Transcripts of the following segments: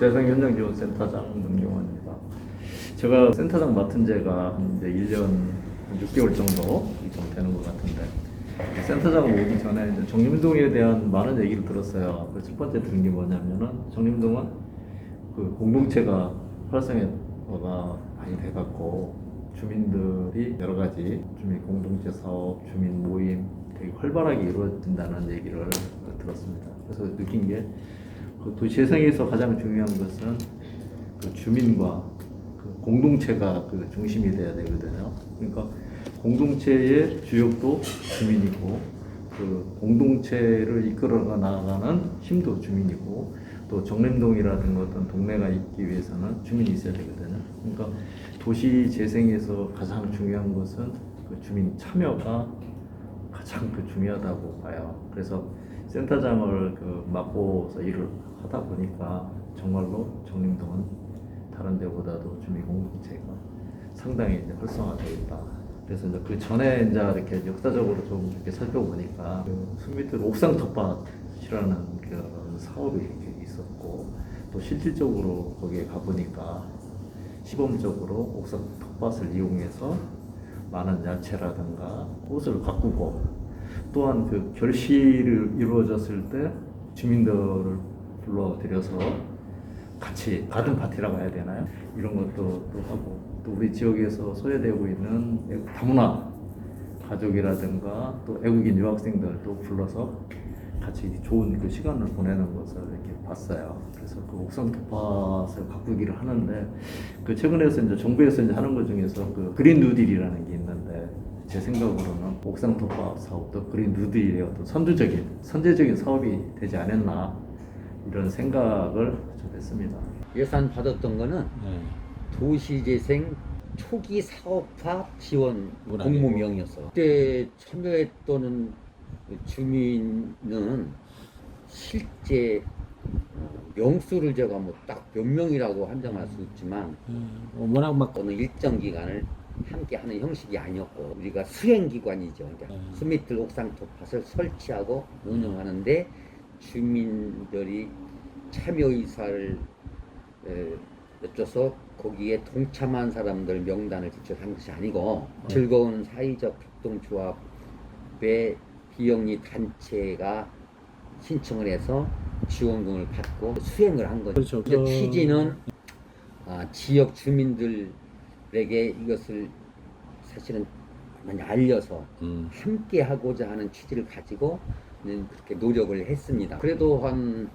재생현장지원센터장 문경원입니다. 제가 센터장 맡은 지가 이제 1년 6개월 정도 되는 것 같은데, 센터장 오기 전에 이제 정림동에 대한 많은 얘기를 들었어요. 첫 번째 들은 게 뭐냐면은, 정림동은 그 공동체가 활성화가 많이 돼갖고 주민들이 여러 가지 주민 공동체 사업, 주민 모임 되게 활발하게 이루어진다는 얘기를 들었습니다. 그래서 느낀 게, 그 도시 재생에서 가장 중요한 것은 그 주민과 그 공동체가 그 중심이 돼야 되거든요. 그러니까 공동체의 주역도 주민이고, 그 공동체를 이끌어 나가는 힘도 주민이고, 또 정림동이라든가 어떤 동네가 있기 위해서는 주민이 있어야 되거든요. 그러니까 도시 재생에서 가장 중요한 것은 그 주민 참여가 가장 그 중요하다고 봐요. 그래서 센터장을 그 맡고서 일을 하다 보니까 정말로 정림동은 다른 데보다도 주민 공동체가 상당히 이제 활성화되어 있다. 그래서 이제 그 전에 이제 이렇게 역사적으로 좀 이렇게 살펴보니까 그 숲밑으로 옥상 텃밭이라는 그 사업이 이렇게 있었고, 또 실질적으로 거기에 가보니까 시범적으로 옥상 텃밭을 이용해서 많은 야채라든가 꽃을 가꾸고, 또한 그 결실을 이루어졌을 때 주민들을 불러들여서 같이 가든 파티라고 해야 되나요? 이런 것도 또 하고, 또 우리 지역에서 소외되고 있는 다문화 가족이라든가 또 외국인 유학생들도 불러서 같이 좋은 그 시간을 보내는 것을 이렇게 봤어요. 그래서 그 옥상 텃밭을 가꾸기를 하는데, 그 최근에서 이제 정부에서 이제 하는 것 중에서 그 그린 뉴딜이라는 게 있는데, 제 생각으로는 옥상 텃밭 사업도 그린 뉴딜의 어떤 선제적인 사업이 되지 않았나, 이런 생각을 좀 했습니다. 예산 받았던 거는 도시재생 초기 사업화 지원 공모명이었어. 그때 참여했던 주민은 실제 명수를 제가 뭐 딱 몇 명이라고 한정할 수 있지만, 워낙 막 어느 일정 기간을 함께 하는 형식이 아니었고, 우리가 수행기관이죠. 그러니까 숲밑들 옥상 텃밭을 설치하고 운영하는데 주민들이 참여 의사를 여쭤서 거기에 동참한 사람들 명단을 직접 한 것이 아니고, 즐거운 사회적 협동조합의 비영리 단체가 신청을 해서 지원금을 받고 수행을 한 거죠. 그렇죠. 취지는 지역 주민들에게 이것을 사실은 많이 알려서 함께 하고자 하는 취지를 가지고 그렇게 노력을 했습니다. 그래도 한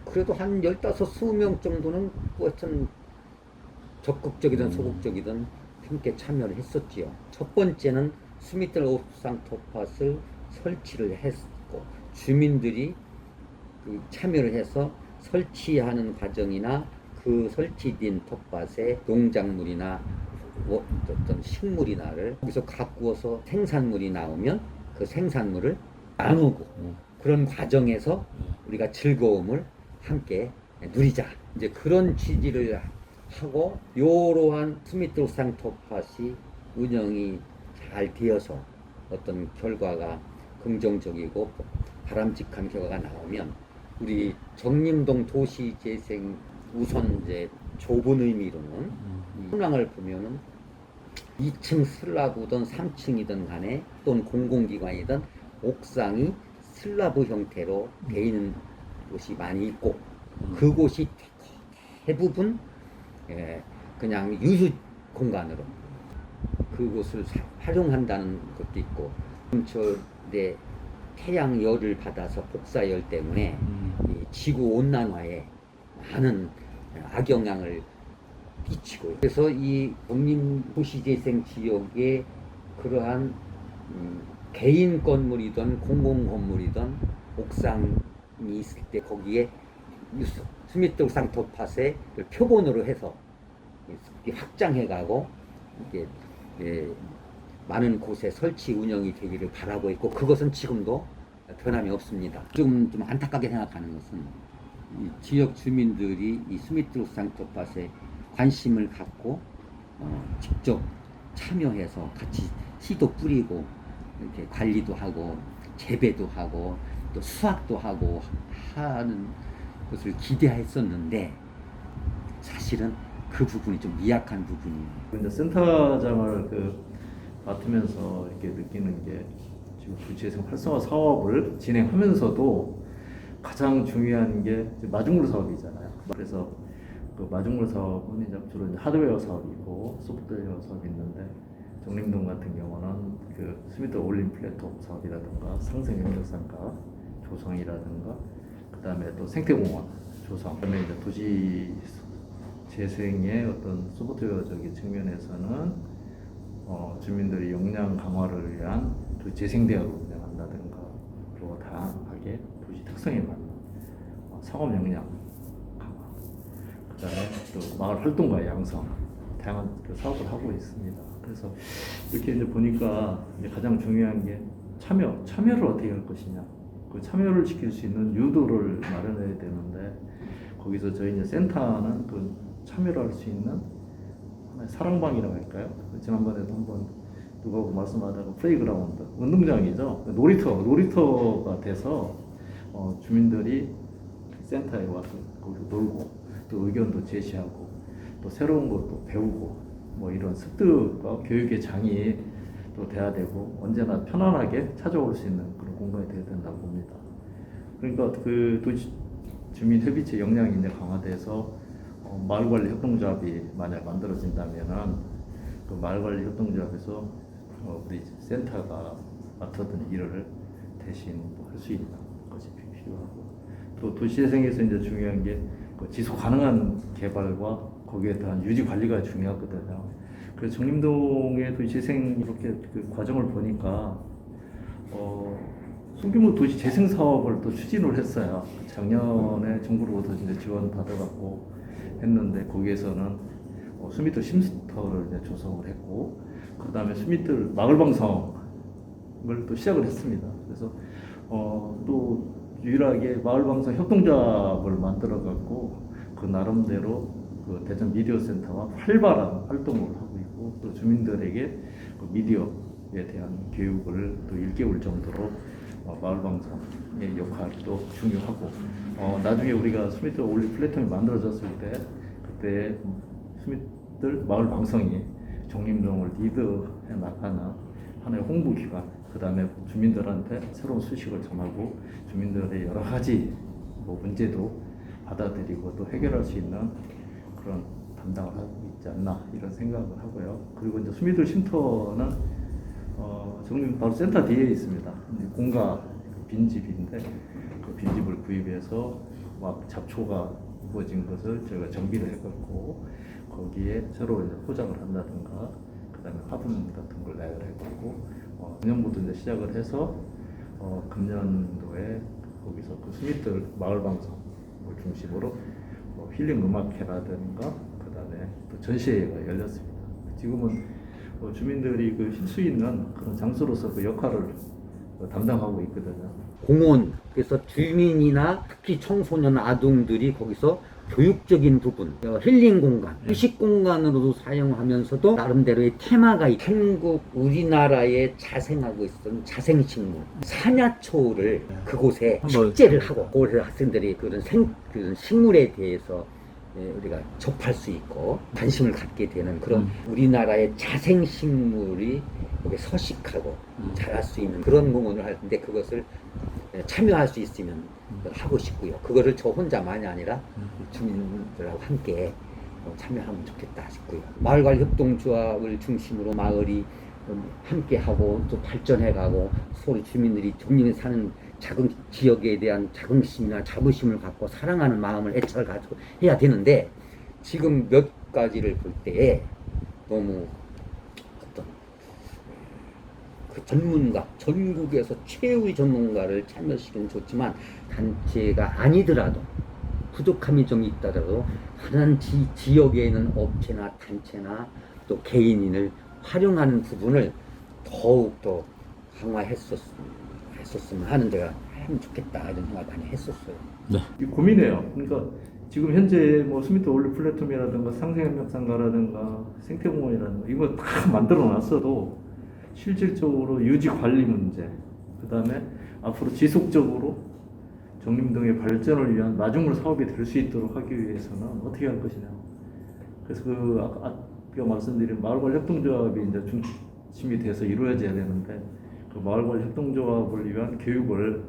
15-20명 정도는 하여튼 적극적이든 소극적이든 함께 참여를 했었지요. 첫 번째는 숲밑들 옥상 텃밭을 설치를 했고, 주민들이 그 참여를 해서 설치하는 과정이나 그 설치된 텃밭에 농작물이나 어떤 식물이나를 거기서 가꾸어서 생산물이 나오면 그 생산물을 나누고, 그런 과정에서 우리가 즐거움을 함께 누리자, 이제 그런 취지를 하고, 이러한 숲밑들 옥상 텃밭이 운영이 잘 되어서 어떤 결과가 긍정적이고 바람직한 결과가 나오면, 우리 정림동 도시재생 우선 이제 좁은 의미로는 이 현황을 보면은 2층 슬라브든 3층이든 간에 또는 공공기관이든 옥상이 슬라브 형태로 되어 있는 곳이 많이 있고, 그곳이 대부분 그냥 유휴 공간으로 그곳을 활용한다는 것도 있고, 근처에 태양 열을 받아서 복사열 때문에 이 지구 온난화에 많은 악영향을 끼치고, 그래서 이 정림 도시재생 지역에 그러한 개인 건물이든 공공 건물이든 옥상이 있을 때 거기에 숲밑들 옥상 텃밭에 표본으로 해서 확장해가고 이게 많은 곳에 설치 운영이 되기를 바라고 있고, 그것은 지금도 변함이 없습니다. 좀 안타깝게 생각하는 것은 이 지역 주민들이 이 숲밑들 옥상 텃밭에 관심을 갖고 직접 참여해서 같이 씨도 뿌리고 이렇게 관리도 하고 재배도 하고 또 수확도 하고 하는 것을 기대했었는데 사실은 그 부분이 좀 미약한 부분이에요. 이제 센터장을 맡으면서 이렇게 느끼는 게 지금 도시재생 활성화 사업을 진행하면서도 가장 중요한 게 이제 마중물 사업이잖아요. 그래서 그 마중물 사업은 이제 주로 이제 하드웨어 사업이 있고 소프트웨어 사업이 있는데 정림동 같은 경우는 그 스미트 올림 플랫폼 사업이라든가 상생협력상가 조성이라든가 그다음에 또 생태공원 조성 그다음에 이제 도시 재생의 어떤 소프트웨어적인 측면에서는 주민들이 역량 강화를 위한 그 재생대학을 운영한다든가 또 다양하게 도시 특성에 맞는 상업 역량 강화 그다음에 또 마을 활동가 양성 다양한 그 사업을 하고 있습니다. 그래서 이렇게 이제 보니까 이제 가장 중요한 게 참여를 어떻게 할 것이냐 그 참여를 시킬 수 있는 유도를 마련해야 되는데 거기서 저희 이제 센터는 그 참여를 할 수 있는 하나의 사랑방이라고 할까요? 지난번에도 한번 누가 말씀하다가 플레이그라운드 운동장이죠. 놀이터가 돼서 주민들이 센터에 와서 거기서 놀고 또 의견도 제시하고 또 새로운 것도 배우고 뭐 이런 습득과 교육의 장이 또 돼야 되고 언제나 편안하게 찾아올 수 있는 그런 공간이 되어야 된다고 봅니다. 그러니까 그 도시 주민 협의체 역량이 이제 강화돼서 마을관리 협동조합이 만약 만들어진다면은 그 마을관리 협동조합에서 우리 센터가 맡았던 일을 대신 할 수 있는 것이 필요하고 또 도시재생에서 이제 중요한 게 그 지속 가능한 개발과 거기에 대한 유지 관리가 중요하거든요. 그래서 정림동의 도시재생 이렇게 그 과정을 보니까 소규모 도시 재생 사업을 또 추진을 했어요. 작년에 정부로부터 이제 지원 받아갖고 했는데 거기에서는 수미들 쉼터를 이제 조성을 했고 그 다음에 수미들 마을 방송을 또 시작을 했습니다. 그래서 또 유일하게 마을 방송 협동조합을 만들어갖고 그 나름대로 그 대전 미디어 센터와 활발한 활동을 하고 있고 또 주민들에게 그 미디어에 대한 교육을 또 1개월 정도로 마을 방송의 역할도 중요하고 나중에 우리가 스미트 올리 플랫폼이 만들어졌을 때 그때 스미트 마을 방송이 정림동을 리드해 나가는 하나의 홍보 기관 그 다음에 주민들한테 새로운 소식을 전하고 주민들의 여러 가지 뭐 문제도 받아들이고 또 해결할 수 있는 그런 담당을 하고 있지 않나 이런 생각을 하고요. 그리고 이제 수미들 쉼터는 정림 바로 센터 뒤에 있습니다. 공가 빈집인데 그 빈집을 구입해서 막 잡초가 우거진 것을 저희가 정비를 해갖고 거기에 새로 이제 포장을 한다든가 그다음에 화분 같은 걸 나열해갖고 금년부터 이제 시작을 해서 금년도에 거기서 그 수미들 마을 방송을 중심으로 힐링 음악회라든가 그다음에 또 전시회가 열렸습니다. 지금은 주민들이 그 쉴 수 있는 그런 장소로서 그 역할을 담당하고 있거든요. 공원, 그래서 주민이나 특히 청소년 아동들이 거기서 교육적인 부분, 힐링 공간, 휴식 공간으로도 사용하면서도 나름대로의 테마가 있고 한국 우리나라에 자생하고 있었던 자생식물 사냐초를 그곳에 축제를 하고 그곳에 학생들이 그런 식물에 대해서 우리가 접할 수 있고 관심을 갖게 되는 그런 우리나라의 자생식물이 거기에 서식하고 자랄 수 있는 그런 공원을 할 텐데 그것을 참여할 수 있으면 하고 싶고요. 그거를 저 혼자만이 아니라 주민들하고 함께 참여하면 좋겠다 싶고요. 마을관리 협동조합을 중심으로 마을이 함께 하고 또 발전해가고 서로 주민들이 정림에 사는 작은 지역에 대한 자긍심이나 자부심을 갖고 사랑하는 마음을 애착을 가지고 해야 되는데 지금 몇 가지를 볼 때에 너무 어떤 그 전문가, 전국에서 최후의 전문가를 참여시키면 좋지만 단체가 아니더라도 부족함이 좀 있더라도 다른 지역에 있는 업체나 단체나 또 개인을 활용하는 부분을 더욱더 강화했었으면 하는 데가 하면 좋겠다 이런 생각 많이 했었어요. 네. 고민해요. 그러니까 지금 현재 뭐 스미트 올리 플랫폼이라든가 상생협력상가라든가 생태공원이라든가 이거 다 만들어놨어도 실질적으로 유지 관리 문제, 그 다음에 앞으로 지속적으로 정림동의 발전을 위한 마중물 사업이 될 수 있도록 하기 위해서는 어떻게 할 것이냐. 그래서 그 아까 말씀드린 마을관리 협동조합이 이제 중심이 돼서 이루어져야 되는데 그 마을관리 협동조합을 위한 교육을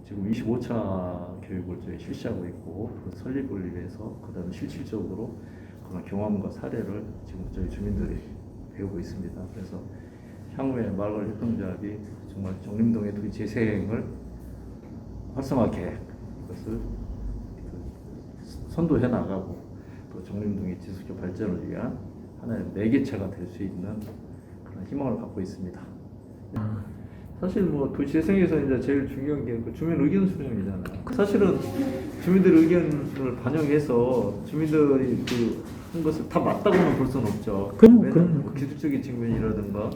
지금 25차 교육을 저희 실시하고 있고 그 설립을 위해서 그다음에 실질적으로 그런 경험과 사례를 지금 저희 주민들이 배우고 있습니다. 그래서 향후에 마을관리 협동조합이 정말 정림동의 도시 재생을 활성화 계획 이것을 선도해 나가고 또 정림동의 지속적 발전을 위한 하나의 매개체가 될 수 있는 그런 희망을 갖고 있습니다. 사실 뭐 도시재생에서 이제 제일 중요한 게 그 주민 의견 수렴이잖아요. 사실은 주민들 의견을 반영해서 주민들이 그 한 것을 다 맞다고는 볼 수는 없죠. 왜냐하면 뭐 기술적인 측면이라든가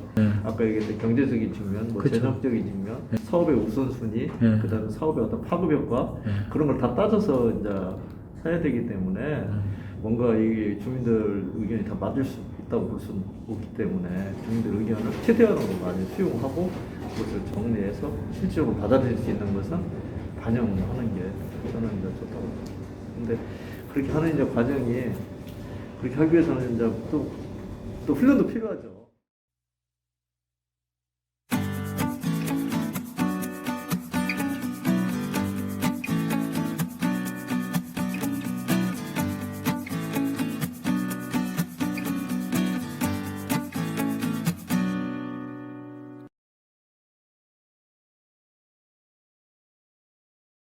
아까 얘기했던 경제적인 측면, 뭐 재정적인 측면, 사업의 우선순위, 그다음에 사업의 어떤 파급 효과 그런 걸 다 따져서 이제 해야 되기 때문에 뭔가 이 주민들 의견이 다 맞을 수 있다고 볼 수는 없기 때문에 주민들 의견을 최대한으로 많이 수용하고 그것을 정리해서 실질적으로 받아들일 수 있는 것은 반영하는 게 저는 이제 좋다고 봅니다. 근데 그렇게 하는 이제 과정이 그렇게 하기 위해서는 이제 또 훈련도 필요하죠.